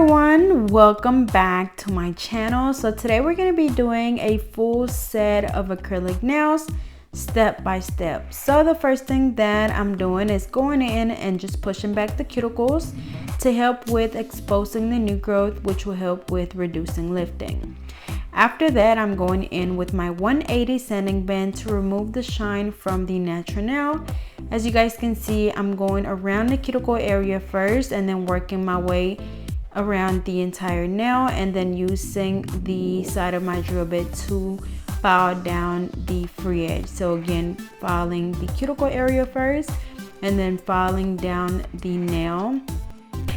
everyone, welcome back to my channel. So today we're going to be doing a full set of acrylic nails step by step. So the first thing that I'm doing is going in and just pushing back the cuticles to help with exposing the new growth, which will help with reducing lifting. After that, I'm going in with my 180 sanding band to remove the shine from the natural nail. As you guys can see, I'm going around the cuticle area first and then working my way around the entire nail, and then using the side of my drill bit to file down the free edge. So again, filing the cuticle area first and then filing down the nail.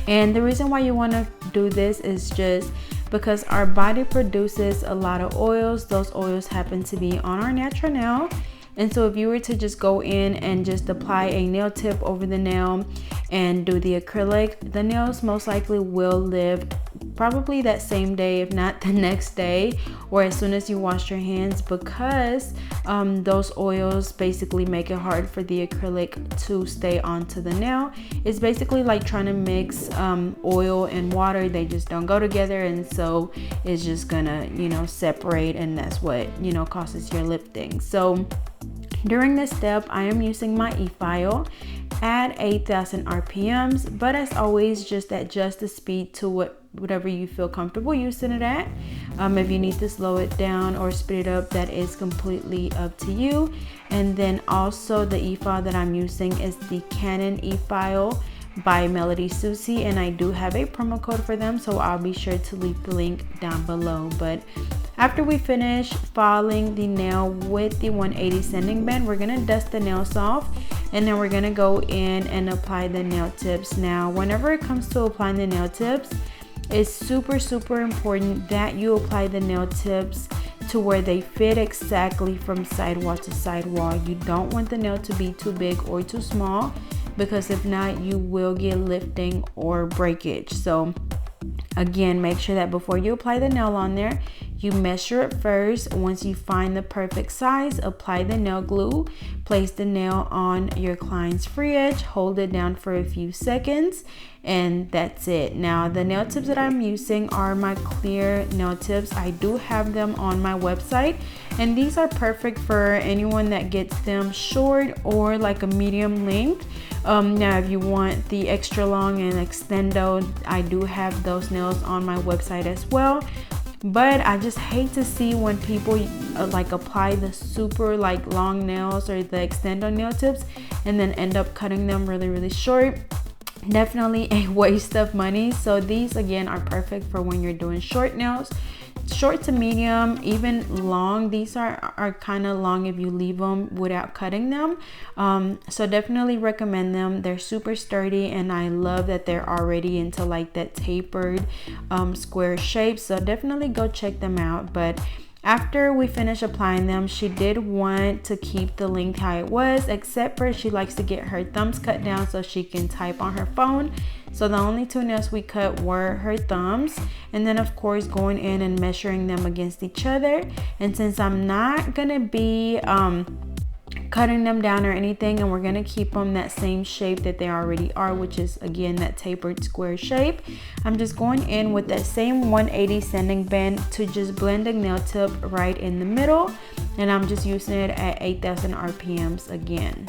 And the reason why you want to do this is just because our body produces a lot of oils. Those oils happen to be on our natural nail. And so if you were to just go in and just apply a nail tip over the nail and do the acrylic, the nails most likely will live probably that same day, if not the next day, or as soon as you wash your hands, because those oils basically make it hard for the acrylic to stay onto the nail. It's basically like trying to mix oil and water. They just don't go together, and so it's just gonna, separate, and that's what, causes your lifting. So during this step, I am using my e-file at 8,000 RPMs, but as always, just adjust the speed to whatever you feel comfortable using it at. If you need to slow it down or speed it up, that is completely up to you. And then also the e-file that I'm using is the Canon e-file by Melody Susie, and I do have a promo code for them, so I'll be sure to leave the link down below. But after we finish filing the nail with the 180 sanding band, we're gonna dust the nails off, and then we're gonna go in and apply the nail tips. Now, whenever it comes to applying the nail tips, it's super important that you apply the nail tips to where they fit exactly from sidewall to sidewall. You don't want the nail to be too big or too small, because if not, you will get lifting or breakage. So again, make sure that before you apply the nail on there, you measure it first. Once you find the perfect size, apply the nail glue, place the nail on your client's free edge, hold it down for a few seconds, and that's it. Now, the nail tips that I'm using are my clear nail tips. I do have them on my website, and these are perfect for anyone that gets them short or like a medium length. Now, if you want the extra long and extendo, I do have those nails on my website as well. But I just hate to see when people like apply the super like long nails or the extendo nail tips and then end up cutting them really short. Definitely a waste of money. So these again are perfect for when you're doing short nails, short to medium, even long. These are kind of long if you leave them without cutting them. So definitely recommend them. They're super sturdy, and I love that they're already into like that tapered square shape. So definitely go check them out. But after we finish applying them, she did want to keep the length how it was, except for she likes to get her thumbs cut down so she can type on her phone. So the only two nails we cut were her thumbs, and then of course going in and measuring them against each other. And since I'm not gonna be cutting them down or anything, and we're gonna keep them that same shape that they already are, which is again that tapered square shape, I'm just going in with that same 180 sanding band to just blend the nail tip right in the middle, and I'm just using it at 8,000 RPMs again.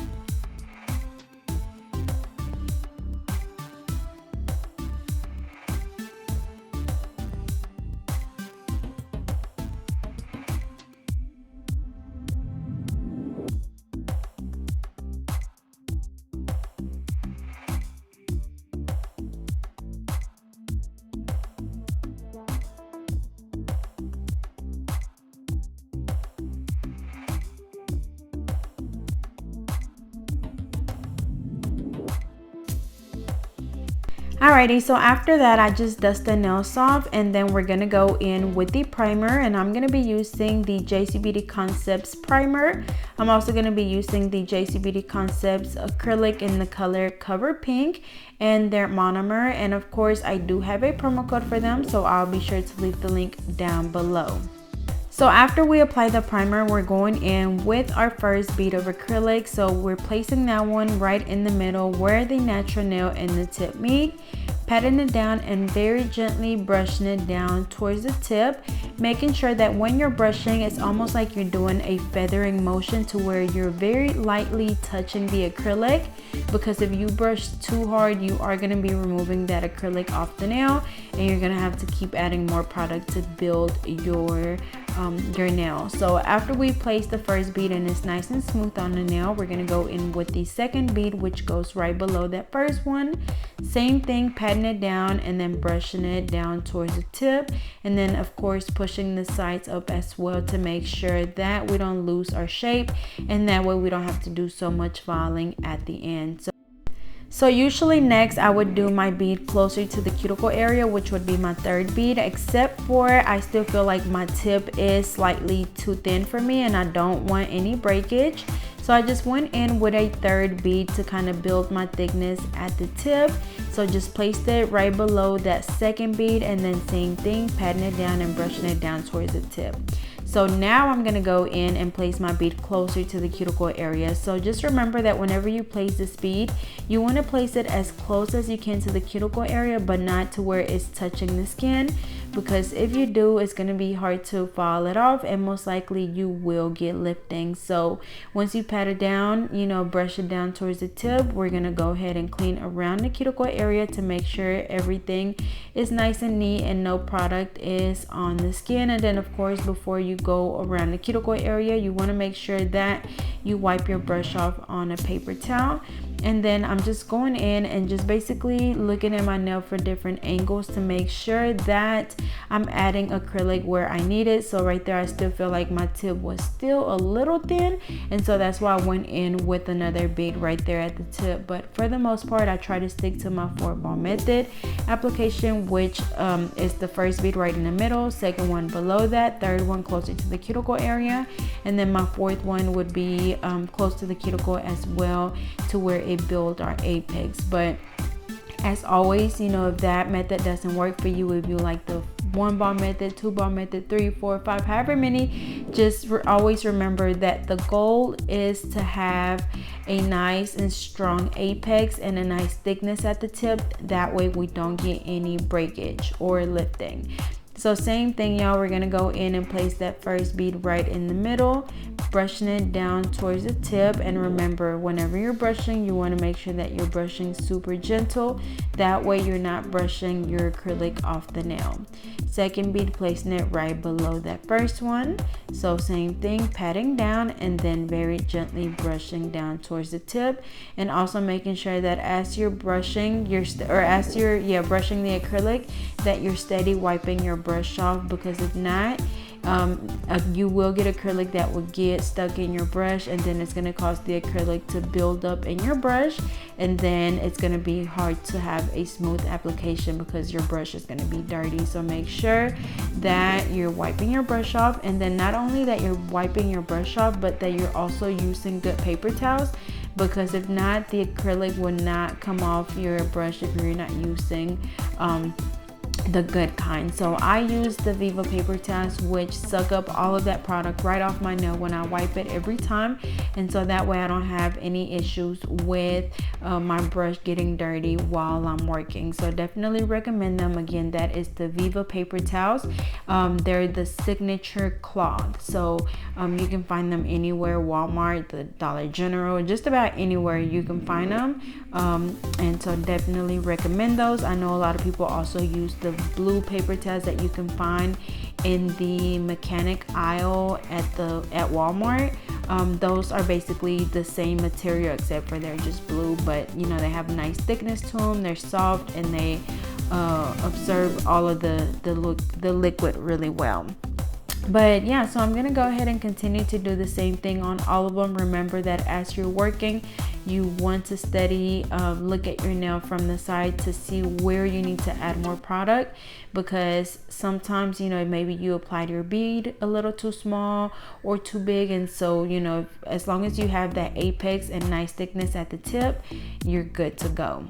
Alrighty, so after that, I just dust the nails off, and then we're gonna go in with the primer, and I'm gonna be using the JC Beauty Concepts primer. I'm also gonna be using the JC Beauty Concepts acrylic in the color Cover Pink and their monomer, and of course I do have a promo code for them, so I'll be sure to leave the link down below. So after we apply the primer, we're going in with our first bead of acrylic. So we're placing that one right in the middle where the natural nail and the tip meet. patting it down and very gently brushing it down towards the tip, making sure that when you're brushing, it's almost like you're doing a feathering motion to where you're very lightly touching the acrylic, because if you brush too hard, you are going to be removing that acrylic off the nail, and you're going to have to keep adding more product to build your nail. So after we place the first bead and it's nice and smooth on the nail, we're going to go in with the second bead, which goes right below that first one. Same thing, patting it down and then brushing it down towards the tip, and then of course pushing the sides up as well to make sure that we don't lose our shape, and that way we don't have to do so much filing at the end. So usually next I would do my bead closer to the cuticle area, which would be my third bead, except for I still feel like my tip is slightly too thin for me and I don't want any breakage. So I just went in with a third bead to kind of build my thickness at the tip. So just placed it right below that second bead, and then same thing, patting it down and brushing it down towards the tip. So now I'm going to go in and place my bead closer to the cuticle area. So just remember that whenever you place this bead, you want to place it as close as you can to the cuticle area, but not to where it's touching the skin, because if you do, it's going to be hard to file it off and most likely you will get lifting. So once you pat it down, you know, brush it down towards the tip, we're going to go ahead and clean around the cuticle area to make sure everything is nice and neat and no product is on the skin. And then of course, before you go around the cuticle area, you want to make sure that you wipe your brush off on a paper towel. And then I'm just going in and just basically looking at my nail for different angles to make sure that I'm adding acrylic where I need it. So right there, I still feel like my tip was still a little thin, and so that's why I went in with another bead right there at the tip. But for the most part, I try to stick to my 4-ball method application, which is the first bead right in the middle, second one below that, third one closer to the cuticle area, and then my fourth one would be close to the cuticle as well, to where it build our apex. But as always, you know, if that method doesn't work for you, if you like the 1-ball method, 2-ball method, 3, 4, 5, however many, just always remember that the goal is to have a nice and strong apex and a nice thickness at the tip. That way we don't get any breakage or lifting. So same thing, y'all, we're gonna go in and place that first bead right in the middle, brushing it down towards the tip. And remember, whenever you're brushing, you want to make sure that you're brushing super gentle. That way you're not brushing your acrylic off the nail. Second bead, placing it right below that first one. So same thing, patting down and then very gently brushing down towards the tip, and also making sure that as you're brushing brushing the acrylic, that you're steady wiping your brush off, because if not, you will get acrylic that will get stuck in your brush, and then it's going to cause the acrylic to build up in your brush, and then it's going to be hard to have a smooth application because your brush is going to be dirty. So make sure that you're wiping your brush off, and then not only that you're wiping your brush off, but that you're also using good paper towels, because if not, the acrylic will not come off your brush if you're not using the good kind. So I use the Viva paper towels, which suck up all of that product right off my nail when I wipe it every time, and so that way I don't have any issues with my brush getting dirty while I'm working. So definitely recommend them. Again, that is the Viva paper towels. They're the signature cloth, so you can find them anywhere, Walmart, the Dollar General, just about anywhere you can find them. And so definitely recommend those. I know a lot of people also use the blue paper towels that you can find in the mechanic aisle at Walmart. Those are basically the same material, except for they're just blue, but you know, they have a nice thickness to them, they're soft, and they absorb all of the liquid really well. But yeah, so I'm gonna go ahead and continue to do the same thing on all of them. Remember that as you're working, you want to steady look at your nail from the side to see where you need to add more product, because sometimes, you know, maybe you applied your bead a little too small or too big, and so, you know, as long as you have that apex and nice thickness at the tip, you're good to go.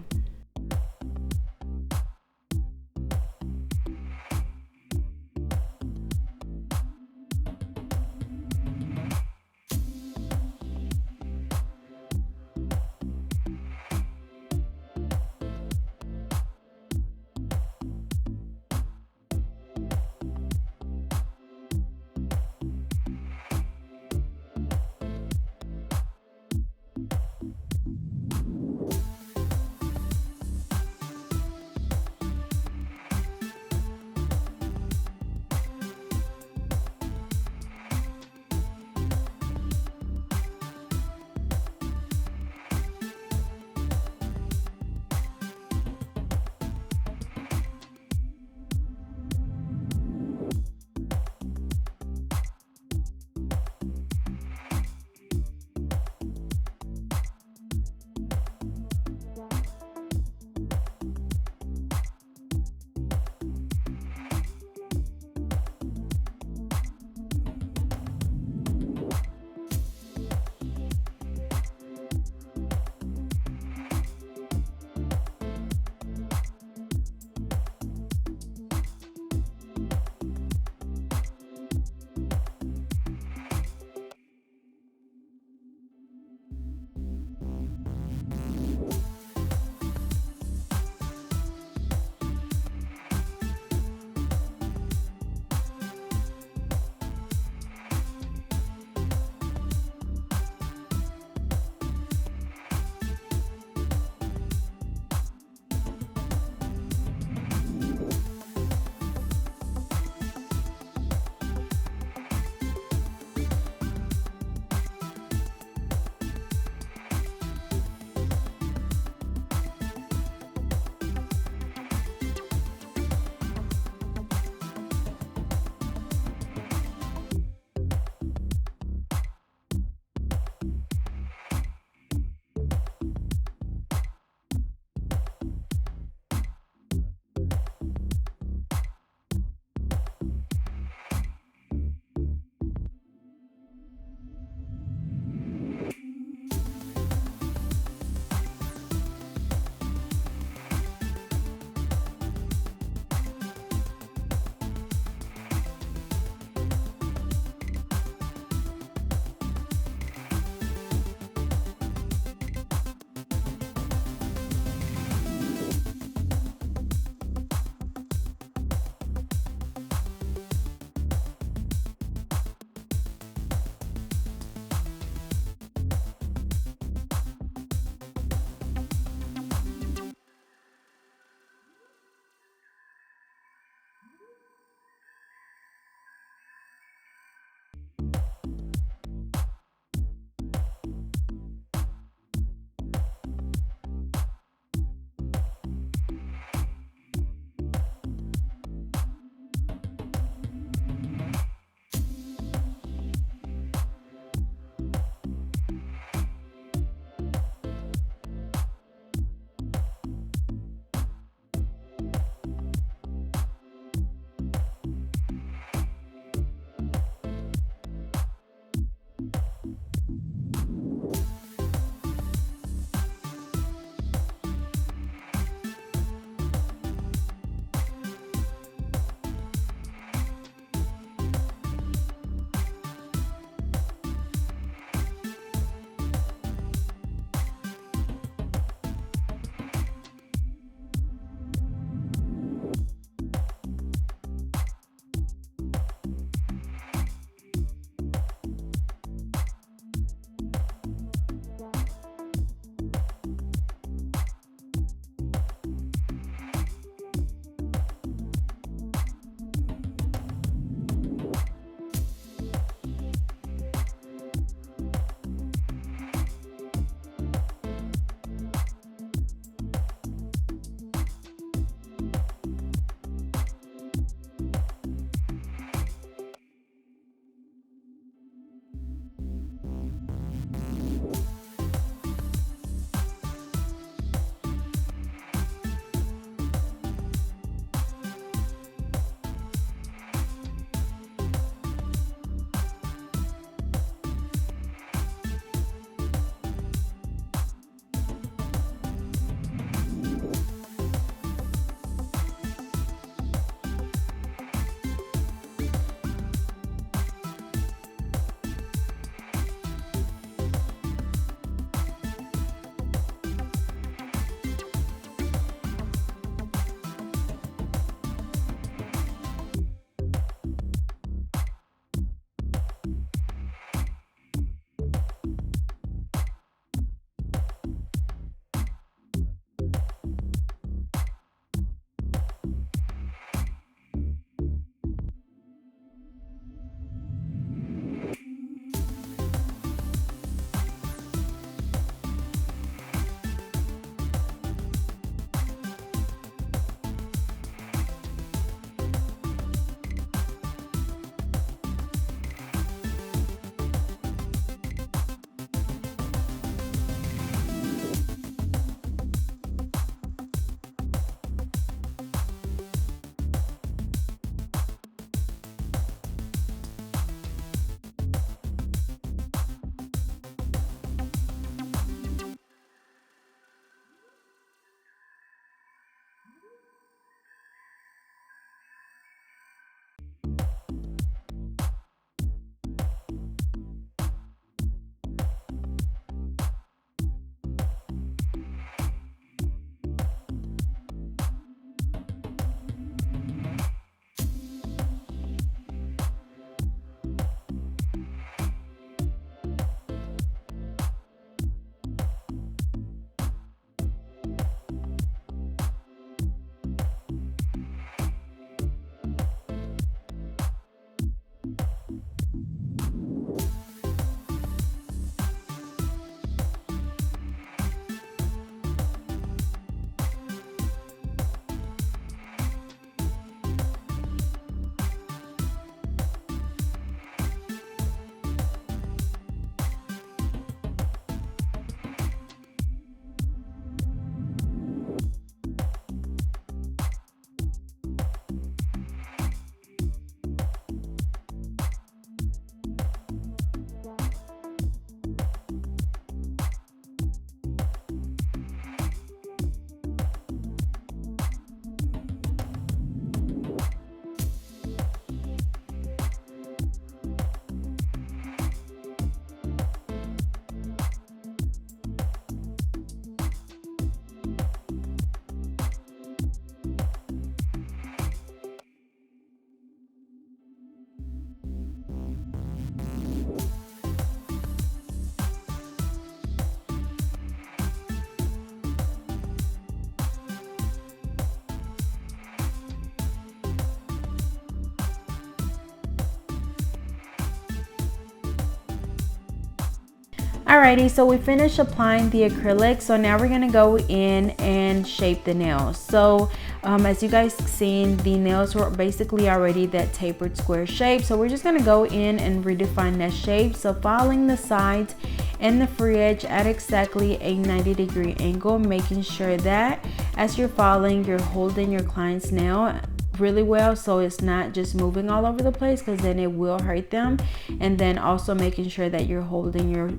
Alrighty, so we finished applying the acrylic. So now we're gonna go in and shape the nails. So as you guys seen, the nails were basically already that tapered square shape. So we're just gonna go in and redefine that shape. So following the sides and the free edge at exactly a 90-degree angle, making sure that as you're following, you're holding your client's nail really well, so it's not just moving all over the place, because then it will hurt them. And then also making sure that you're holding your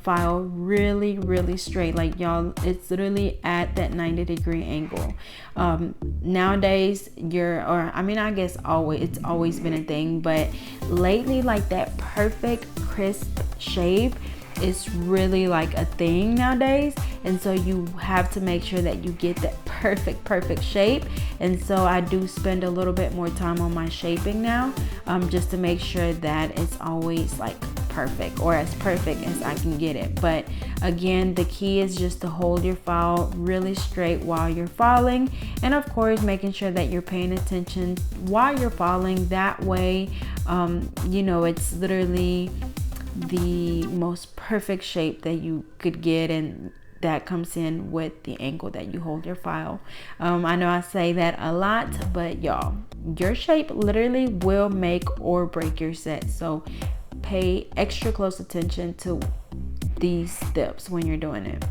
file really straight, like y'all, it's literally at that 90-degree angle. Nowadays I guess it's always been a thing, but lately, like, that perfect crisp shape is really like a thing nowadays. And so you have to make sure that you get that perfect shape. And so I do spend a little bit more time on my shaping now, just to make sure that it's always like perfect, or as perfect as I can get it. But again, the key is just to hold your file really straight while you're filing, and of course making sure that you're paying attention while you're filing. That way it's literally the most perfect shape that you could get, and that comes in with the angle that you hold your file. I know I say that a lot, but y'all, your shape literally will make or break your set. So pay extra close attention to these steps when you're doing it.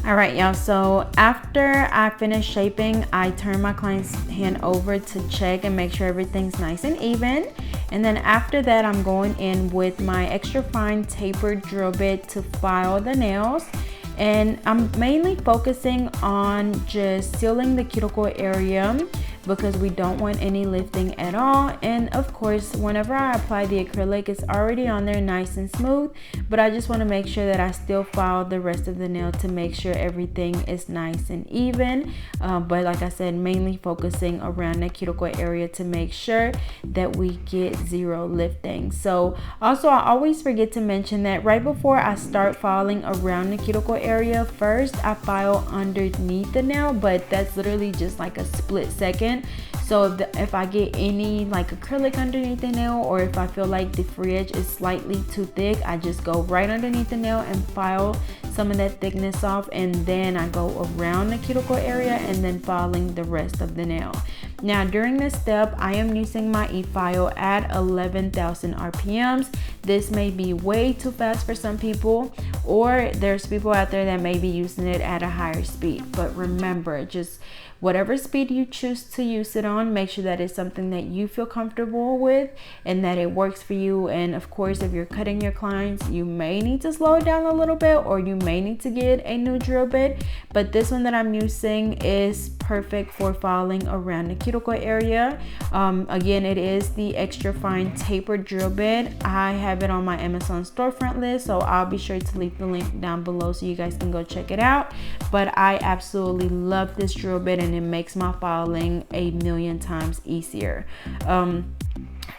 All right, y'all, so after I finish shaping, I turn my client's hand over to check and make sure everything's nice and even. And then after that, I'm going in with my extra fine tapered drill bit to file the nails. And I'm mainly focusing on just sealing the cuticle area because we don't want any lifting at all. And of course, whenever I apply the acrylic, it's already on there nice and smooth, but I just want to make sure that I still file the rest of the nail to make sure everything is nice and even. But like I said, mainly focusing around the cuticle area to make sure that we get zero lifting. So also, I always forget to mention that right before I start filing around the cuticle area, first I file underneath the nail, but that's literally just like a split second. So if I get any like acrylic underneath the nail, or if I feel like the free edge is slightly too thick, I just go right underneath the nail and file some of that thickness off, and then I go around the cuticle area and then filing the rest of the nail. Now during this step, I am using my e-file at 11,000 RPMs. This may be way too fast for some people, or there's people out there that may be using it at a higher speed. But remember, just whatever speed you choose to use it on, make sure that it's something that you feel comfortable with and that it works for you. And of course, if you're cutting your clients, you may need to slow it down a little bit, or you may need to get a new drill bit. But this one that I'm using is perfect for filing around the cuticle area. Again, it is the extra fine tapered drill bit. I have it on my Amazon storefront list, so I'll be sure to leave the link down below so you guys can go check it out. But I absolutely love this drill bit, and it makes my filing a million times easier.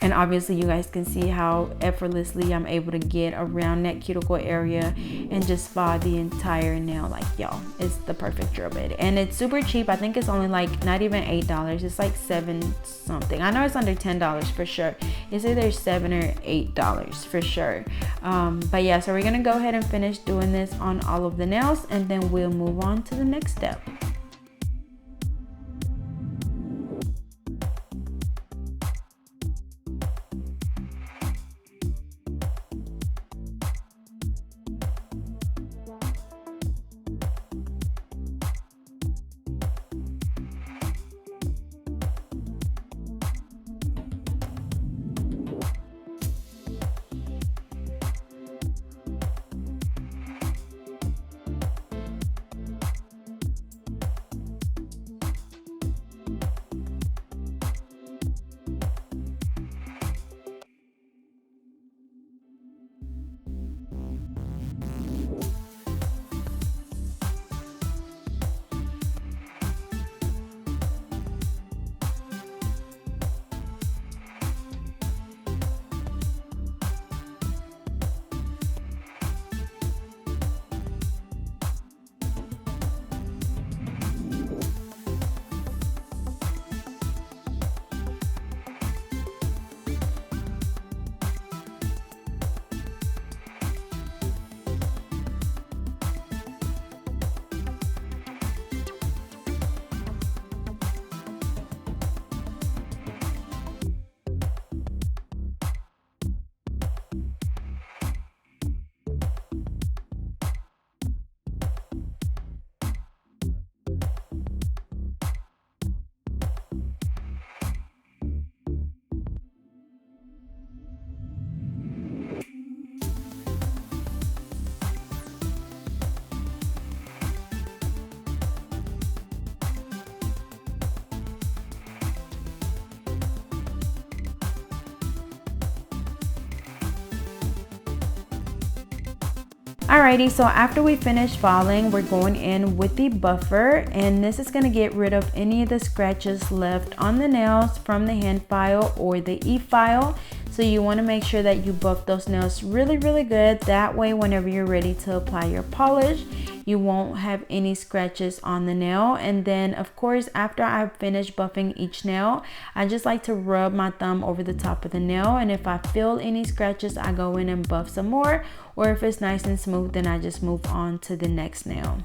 And obviously you guys can see how effortlessly I'm able to get around that cuticle area and just file the entire nail. Like, y'all, it's the perfect drill bit, and it's super cheap. I think it's only like not even $8. It's like $7 something. I know it's under $10 for sure. It's either $7 or $8 for sure. But yeah, so we're gonna go ahead and finish doing this on all of the nails, and then we'll move on to the next step. Alrighty, so after we finish filing, we're going in with the buffer, and this is going to get rid of any of the scratches left on the nails from the hand file or the e-file. So you want to make sure that you buff those nails really good. That way, whenever you're ready to apply your polish, you won't have any scratches on the nail. And then of course, after I finish buffing each nail, I just like to rub my thumb over the top of the nail, and if I feel any scratches, I go in and buff some more, or if it's nice and smooth, then I just move on to the next nail.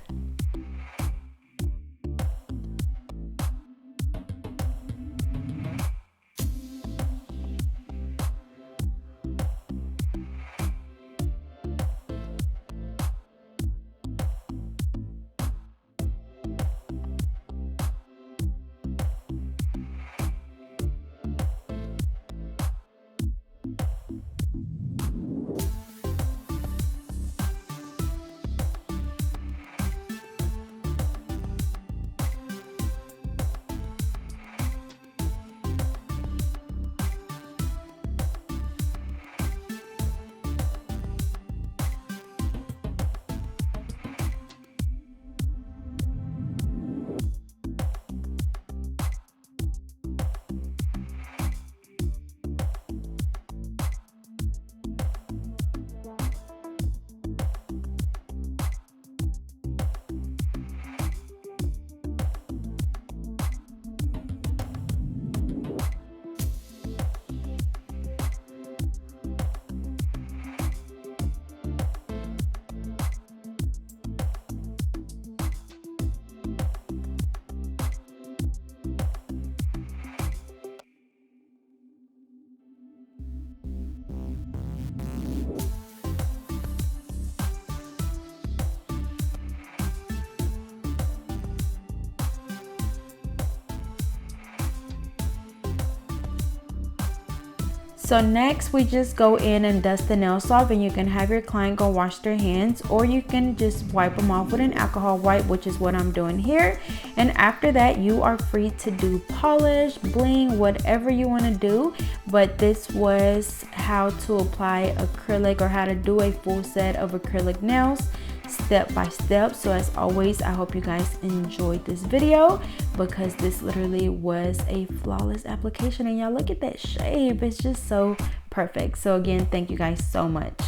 So next we just go in and dust the nails off, and you can have your client go wash their hands, or you can just wipe them off with an alcohol wipe, which is what I'm doing here. And after that, you are free to do polish, bling, whatever you want to do. But this was how to apply acrylic, or how to do a full set of acrylic nails step by step. So as always, I hope you guys enjoyed this video, because this literally was a flawless application. And y'all, look at that shape, it's just so perfect. So again, thank you guys so much.